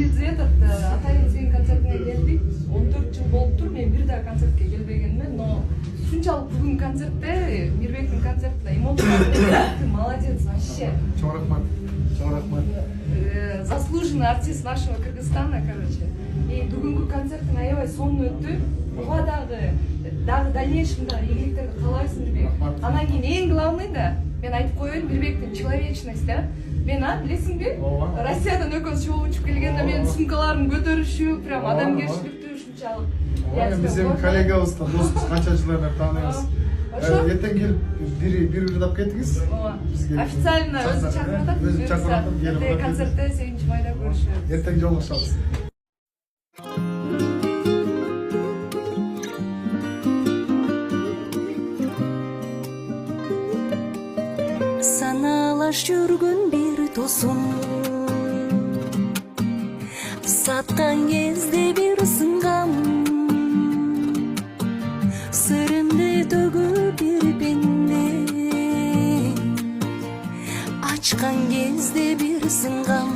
Этот атайын сенин концертине келдик. 14 жыл болуптур. Мен бир да концертке келбегенмин, но ушунчалык бүгүн концертте, Мирбектин концертине эмоциялуу, молодец вообще. Чоң рахмат. Чоң рахмат. Заслуженный артист нашего Кыргызстана, короче. И бүгүнкү концерттин аябай сонун өттү. Буга дагы дальнейшемда ийгиликтерди каалайбыз Мирбек. Анан кийин эң главный да, мен айтып коеюн, Мирбектин человечность, мен билесиңби? Россиядан экөөбүз жол учуп келгенде менин сумкаларымды көтөрүшүп, прям адамгерчиликтүү ушунчалык. Биз эми коллегабыз, досубуз, канча жылдан тааныбыз. Эртең келип бир ырдап кетиңиз. Официально өзү чакырып атат. Өзү чакырып атат. Эртең концертте 8 майда көрүшөбүз. Эртең жолугушабыз. Саналаш жүргөн бир тосум, саткан кезде бир сынгам, сырымды төгүп бир пенде, ачкан кезде бир сынгам.